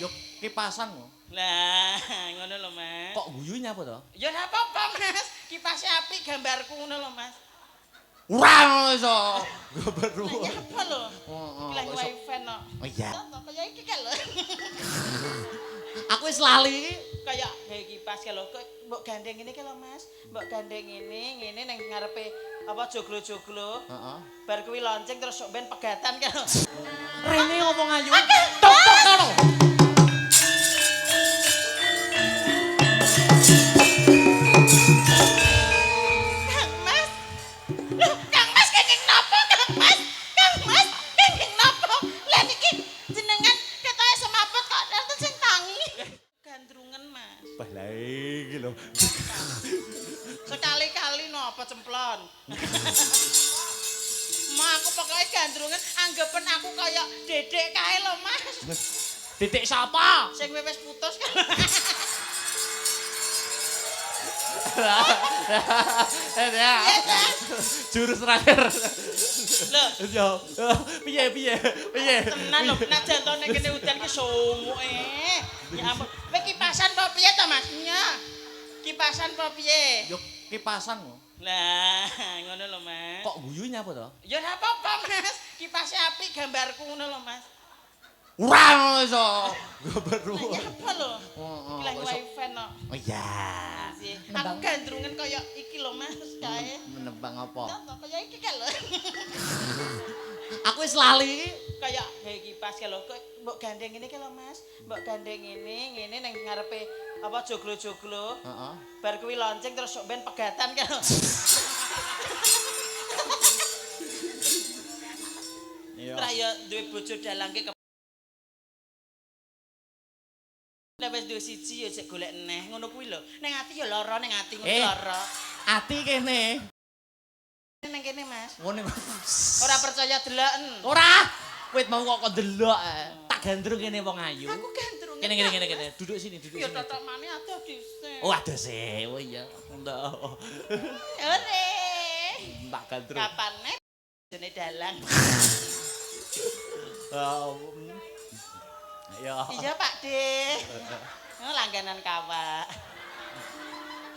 Yo kipasan kok. Lah, ngono lho, Mas. Kok guyu nyapa to? Ya ora apa-apa, Mas. Kipasnya apik gambarku ngono lho, Mas. Ora iso. Gambar Lah nyapa lho? Iki lagi wifi no. Oh iya. Kaya iki kan lho. Aku wis lali. Kayak gawe kipas kan lho. Kok mbok gandeng ngene ki lho, Mas. Mbok gandeng ngene ning ngarepe apa joglo-joglo. Heeh. Bar kuwi lonceng terus sok ben pegatan kan lho. Rene ngomong ayu. Tok tok ngono. Kang Mas. Loh, Kang Mas kenging napa, Kang Mas? Kang Mas kenging napa? Lah niki jenengan ketoke semaput kok enten sing tangi. Gandrungen, Mas. Bah la iki lho. Sekali-kali napa cemplon. Ma aku pokoknya gandrungan anggapan aku kayak dedek kae lho, Mas. Titik sapa? Sing wis putus kan. Ya. Jurus terakhir. Lho, Yo. Piye piye? Piye? tenan lho, nek jantone kene udan ki sumuke. Ya ampun. Kowe kipasan apa piye to, Mas? Nya. Kipasan apa piye? Yo kipasan kok. Lah, ngono lho, Mas. Kok guyu nyapa to? Ya ora apa-apa, Mas. Kipasnya apik gambarku ngono lho, Mas. Ora iso. Gambar Lah nyapa lho? Iki lagi wifi no. Oh iya. Aku gandrungen kaya iki lho, Mas, kae. Menembang apa? Contoh kaya iki kan lho. Aku wis lali. Kayak gawe kipas kan lho. Kok mbok gandeng ngene ki lho, Mas. Mbok gandeng ngene ning ngarepe apa joglo-joglo. Heeh. Bar kuwi lonceng terus sok ben pegatan kan lho. Iya. Lah ya duwe bojo dalang ki Nek wis duwe siji ya sik golek neh, ngono kuwi lho. Ning ati ya lara, ning ati ngono lara. Ati kene. Ning kene, Mas. Ngene. Ora percaya deloken. Ora. Wit mau kok delok. Tak gandrung kene wong ayu. Aku gandrung. Kene. Duduk sini. Ya totok mane adoh dhisik. Oh, ada sih. Oh iya. Ndak. Ore. Tak gandrung. Kapan nek jene dalang. Ya. Iya, Pak De. Langganan kawak.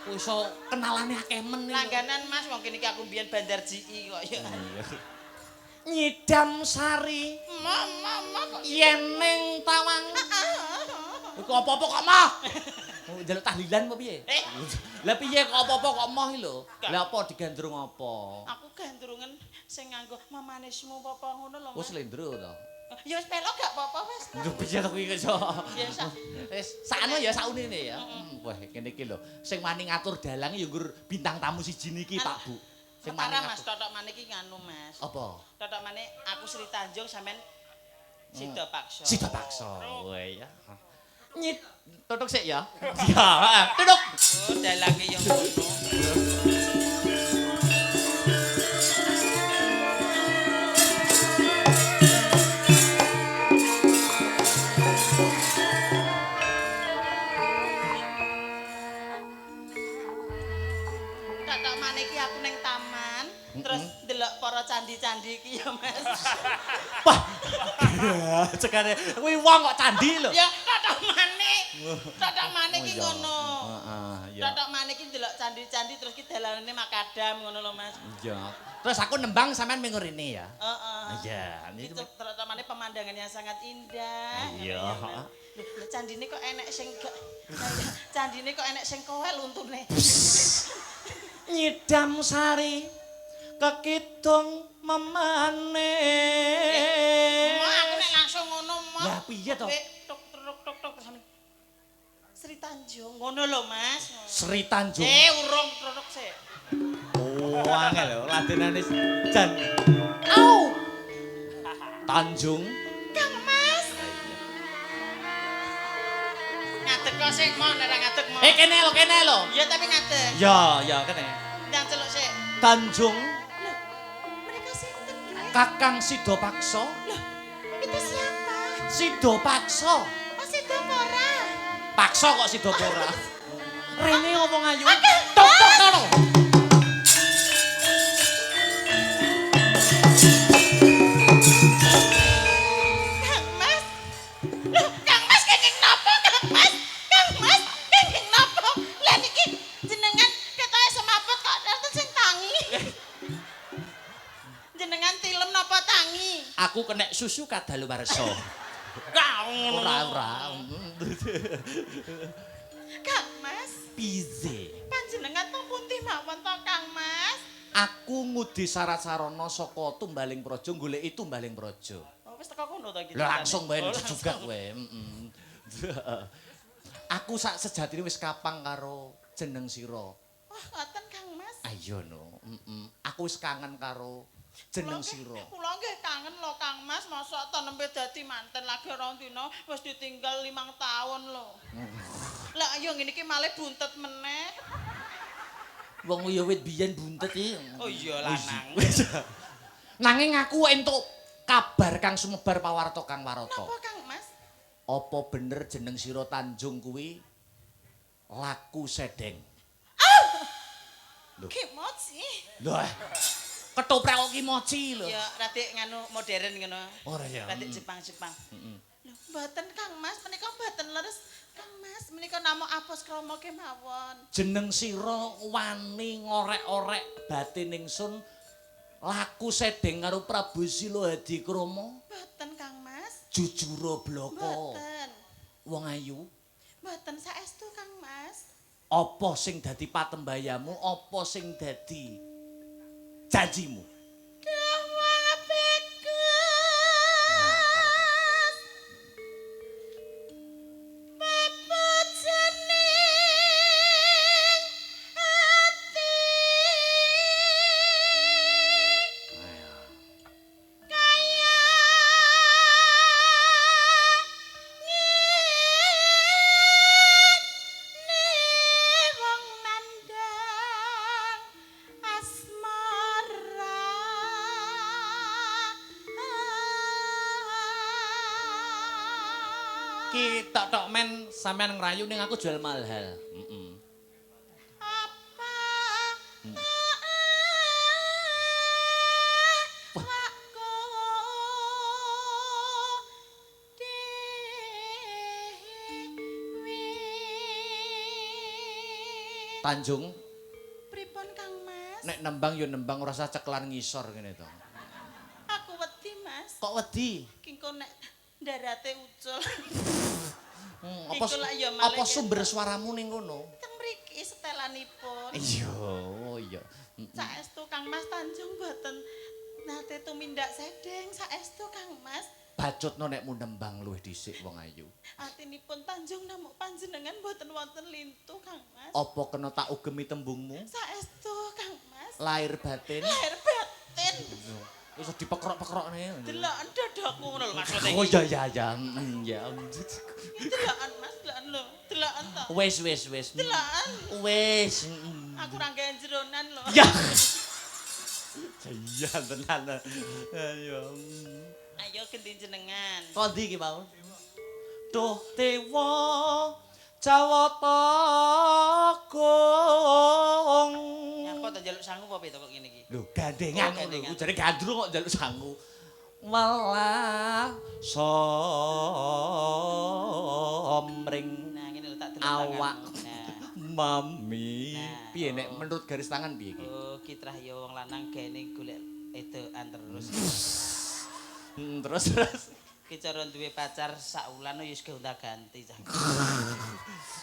Iso kenalane akeh men. Langganan Mas, wong kene iki aku mbiyen Bandar GI kok ya. Nyidam sari. Mama kok Yeneng tawang. Iku apa-apa kok mah? Oh, njaluk tahlilan apa piye? Lah piye kok apa-apa kok mah iki lho? Lah apa digandrung apa? Aku gandrungen sing nganggo mamanismu apa ngono lho. Oh, slendro to. Ya wis pelok gak apa-apa wis. Lho piye to kuwi iso? Biasa. Wis sakno ya saunene ya. Wah, kene iki lho. Sing wani ngatur dalang ya nggur bintang tamu siji niki, Pak Bu. Sing wani Mas, totok maneh iki nganu, Mas. apa? Totok maneh aku Sri Tanjung sampean Sida Paksa. Sida paksa. Wah ya. Nyit tutuk sik ya. Ya, heeh. Tutuk. Oh, dalange ya ngono. Totok maneh iki aku ning taman, terus ndelok para candi-candi iki ya, Mas. Wah. Cekane kuwi wong kok candi lho. Ya, totok maneh. Totok maneh iki ngono. Heeh, ya. Totok maneh iki ndelok candi-candi terus ki dalanane makadam ngono lho, Mas. Iya. Terus aku nembang sampean ming ngene ya. Heeh. Iya, Itu totok maneh pemandangan yang sangat indah. Iya. Lho, candine kok enek sing candine kok enek sing kowel untune. Nyidam sari kekidung memane. Mau aku nek langsung ngono, Mas. Lah piye to? Tok tok terus Sri Tanjung ngono lho, Mas. Sri Tanjung. Urung tok sik. Oh, angel lho, ladenane jan. Au. Tanjung. Kang Mas. Ngadeg kok sik, mau nek ngadeg mau. Kene lho. Iya tapi ngadeg. Ya, kene. Ndang celuk sik. Tanjung Mereka sinten, Kang? Kakang Sida Paksa. Itu siapa? Sida Paksa. Oh, Sidopora. Paksa kok Sida Pora. Rene ngomong ayu. Tok Ngono. Kang Mas. Loh, Kang Mas kenging susu kadaluwarsa. Ora. Kang Mas, Pize. panjenengan teng pundi mawon to Kang Mas? Aku ngudi syarat-sarana saka Tumbaling Praja goleki Tumbaling Praja. Oh, wis teko kono to iki. Lah langsung bae Oh, juga kowe. Aku sak sejatine wis kapang karo jeneng sira. Wah, ngoten Kang Mas. Ayo no. Aku wis kangen karo jeneng sira. Kula nggih kangen lho Kang Mas, mosok to nembe dadi manten lagi rong dina wis ditinggal 5 tahun lho. Lah ayo ngene iki malih buntet meneh. Wong ya wit biyen buntet iki. Oh iya lanang. Nanging aku entuk kabar kang sumebar pawarta Kang Warata. Napa Kang Mas? Apa bener jeneng sira Tanjung kuwi laku sedeng? Lho. Kimochi. Lho. Ketoprak kok ki mochi lho. Ya rada nganu modern ngono. Ora ya. Rada Jepang-Jepang. Lho, mboten Kang Mas, menika mboten leres. Kang Mas, menika namung apus krama kemawon. Jeneng sira wani ngorek-orek batin ingsun laku sedeng karo Prabu Sila Hadikrama. Mboten Kang Mas. Jujura blaka. Mboten. Wong ayu. Mboten saestu Kang Mas. Apa sing dadi patembayamu? Apa sing dadi janjimu? Dawa bekus. Bapak jening ati. Kaya ngene wong nandang asmara. Ki tok men sampean ngrayu ning aku jual mahal. Apa? Wakku dewi. Tanjung, Pripun Kang Mas? nek nembang yo nembang ora usah ceklan ngisor ngene to. Aku wedi Mas. Kok wedi? Kingko nek ndarate ucul. Apa Iku lah ya malih apa ketok. sumber suaramu ning kono? Teng mriki setelanipun. Iya, oh iya. Saestu Kang Mas Tanjung boten nate tumindak sedeng saestu Kang Mas. Bacutno nek mu nembang luwih dhisik wong ayu. Atinipun Tanjung namung panjenengan boten wonten lintu Kang Mas. Apa kena tak ugemi tembungmu? Saestu Kang Mas. Lahir batin. Lahir batin. Wis dipekrok-pekrokne. Deloken dadaku ngono lho maksudnya. Oh iya ya ya. Ya. Deloken Mas, deloken lho. Deloken to. Wis. Deloken. Wis. Aku ra gawe jeronan lho. Ya. Iya tenan. Ayo. Ayo gendhi jenengan. Kondi iki mau. Duh dewa Jawata Agung. Nyapa to njaluk sangu apa to kok ngene iki? Lho gandengan Oh, gandengan. lho jare gandrung kok njaluk sangu. Walah somring Nah, ngene lho tak delok awak tanganmu. Nah. mami. Nah, Piye nek menurut garis tangan piye iki? Oh, kitrah ya wong lanang gene golek edokan terus. Terus. Ki cara duwe pacar sak wulan ya wis gonta-ganti cah.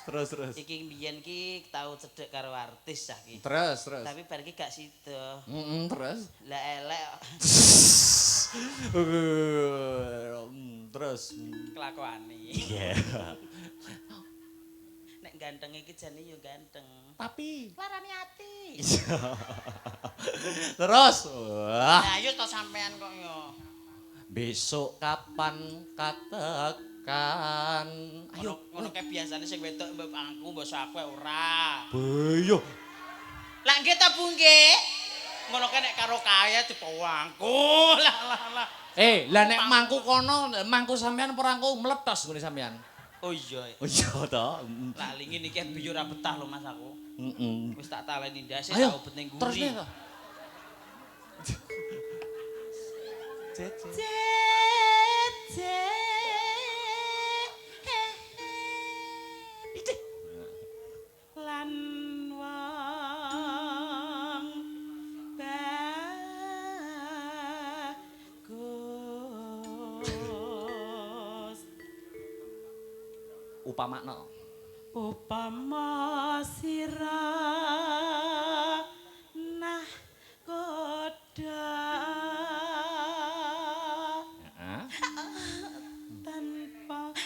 Terus. Iki mbiyen ki tau cedhek karo artis cah ki. Terus. Tapi bar iki gak sida. Terus. Lah elek Terus. kelakuane. Iya. Nek ganteng iki jane ya ganteng. Tapi Larane ati. terus. Wah. Nah, ayo to sampean kok yo. Besok kapan katakan. Ayo. Ngono kae biasane sing wedok mbok aku, mbok aku ora. Beyo. Lah nggih ta Bu nggih? Ngono kae nek karo kaya dipawangku. Lah. Lah nek mangku kono, mangku sampean perangku meletos ngene sampean. Oh iya. Oh iya to. Lah lingin iki biyo ora betah lho Mas aku. Heeh. Wis tak taleni ndase Ayo. tak obet ning Terus guri. nih to. Cet. Lan wong bagus Upamakna. Upama sirah nah koda Heeh. tanpa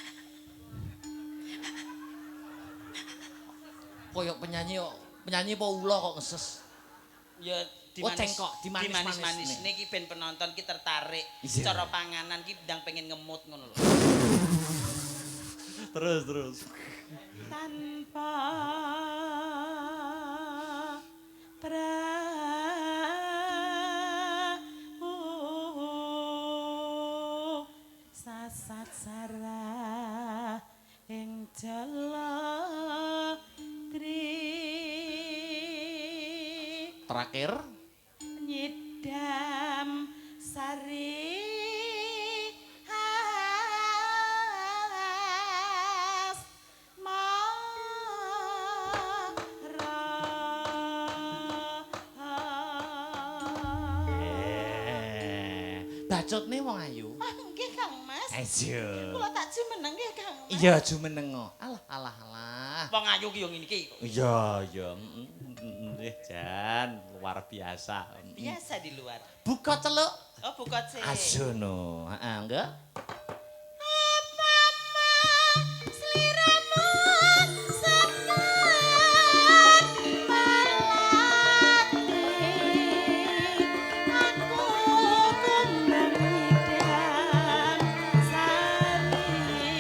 Koyok penyanyi apa ula kok ngeses. ya Oh, cengkok, dimanis-manis dimanis-manis iki ben penonton ki tertarik. Iya. Cara panganan ki ndang pengen ngemut ngono lho. Terus. Tanpa perahu sasat sarah ing jalatri Terakhir nyidam sari has bacotne wong ayu. nggih Kang Mas. Ayo. Kula tak jumeneng nggih Kang Mas. Iya jumeneng. Alah. Wong ayu ki yo ngene iki. Iya. Jan, luar biasa. Biasa di luar. Buka celuk. Oh, bukot sih. Asono. Heeh, enggak? Sliramu sekat melati aku kumbang hidam sari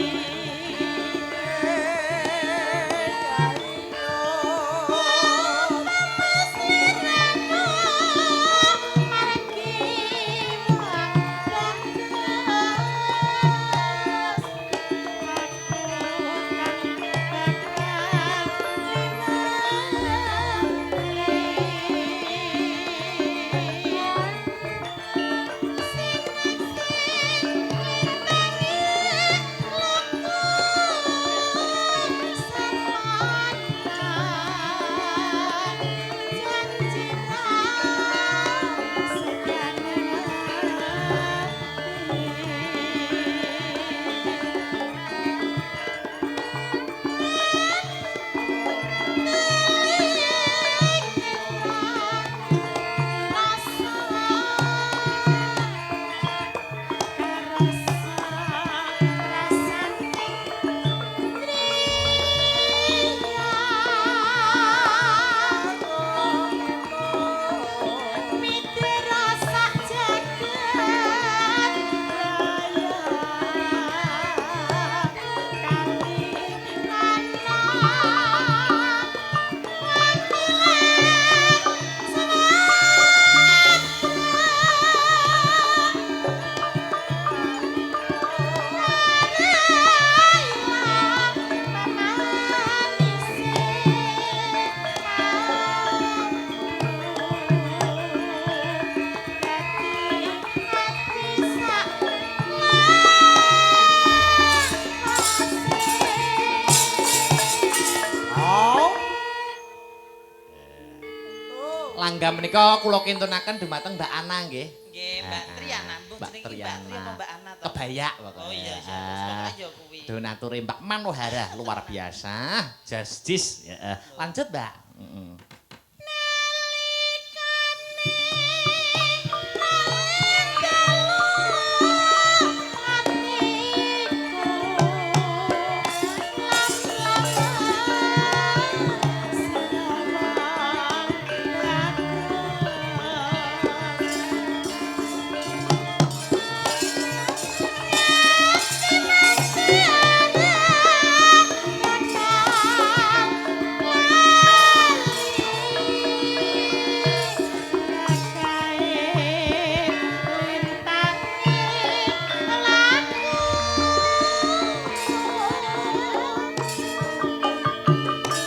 Langgam menika kula kintunaken dumateng Mbak Ana nggih. Nggih, Mbak Triana, mbok Mbak jenenge Triana. Mbak Tri apa Mbak Ana to? Kebayak pokoknya. Oh iya, pokoke ya kuwi. Donature Mbak Manohara luar biasa. Justice. Ya, lanjut Mbak.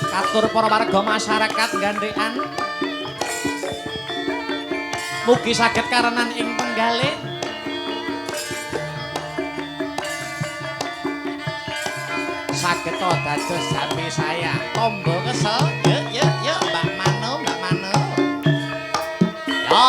Katur para warga masyarakat gandhekan. Mugi saged karenan ing penggalih. Saged to dados jambe saya. Tombo kesel. Yuk Mbak Mano. Yo.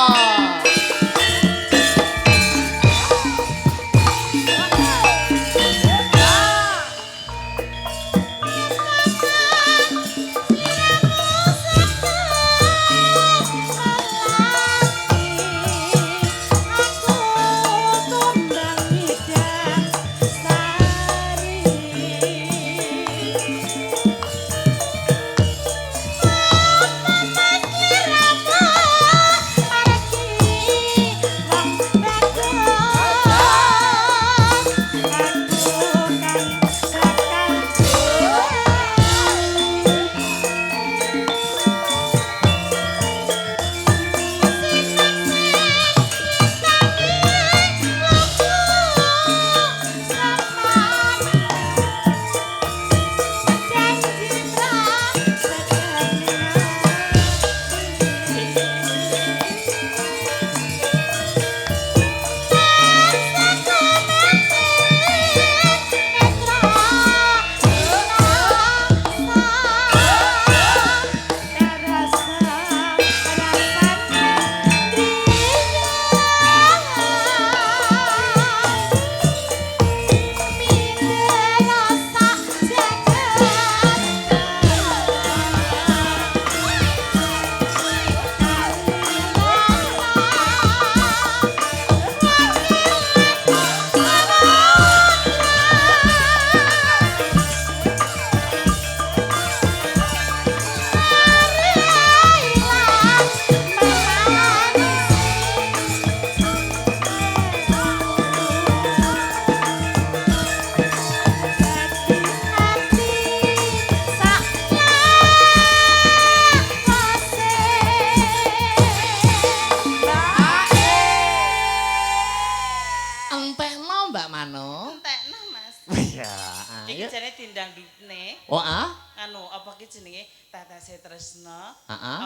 Iki jane tindang dutne. Oh, ah? Anu, apa ki jenenge? Tetese Tresna. Heeh.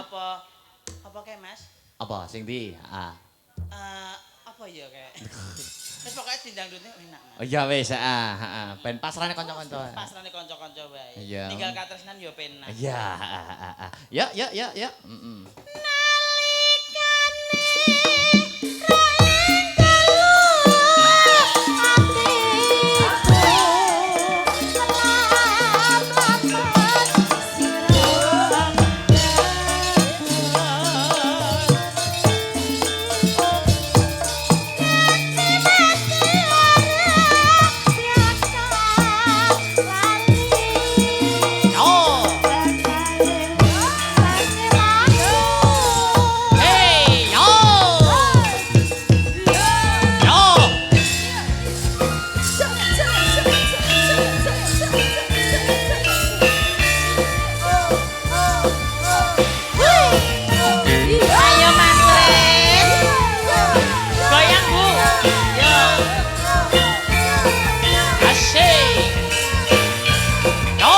Apa kae, Mas? Apa sing ndi? Heeh. Apa ya kae? Wis pokoke tindang dutne enak, Mas. Oh iya wis, heeh. Ben pasrane kanca-kanca. Pasrane kanca-kanca wae. Iya. Tinggal katresnan ya penak. Iya, heeh. Ya, ya, ya, ya. Heeh. Ayo Mas Ren. Goyang, Bu. Yo. Asik. Yo.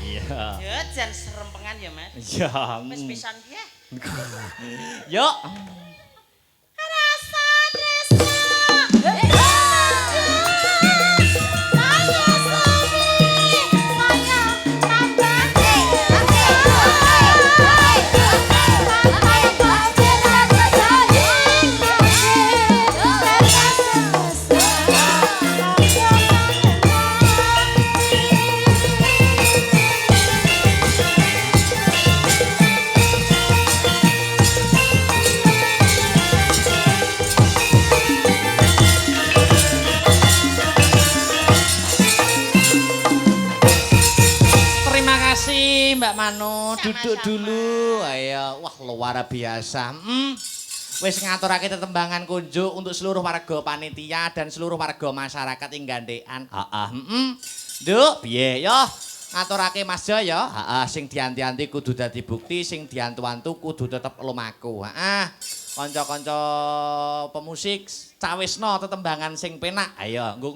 Iya. Ya jan serempengan ya, Mas. Ya. Wis pisan ki ya. Yo. Rasa tresna. Terima kasih Mbak Mano, duduk Sama-sama. dulu. Ayo, wah luar biasa. Wis ngaturake tetembangan kunjuk untuk seluruh warga panitia dan seluruh warga masyarakat ing gandekan. Heeh, Nduk, piye yo? Ngaturake Mas Jo ya. Heeh, sing dianti-anti kudu dadi bukti, sing diantu-antu kudu tetep lumaku. Heeh. Kanca-kanca pemusik cawisno tetembangan sing penak. Ayo, nggo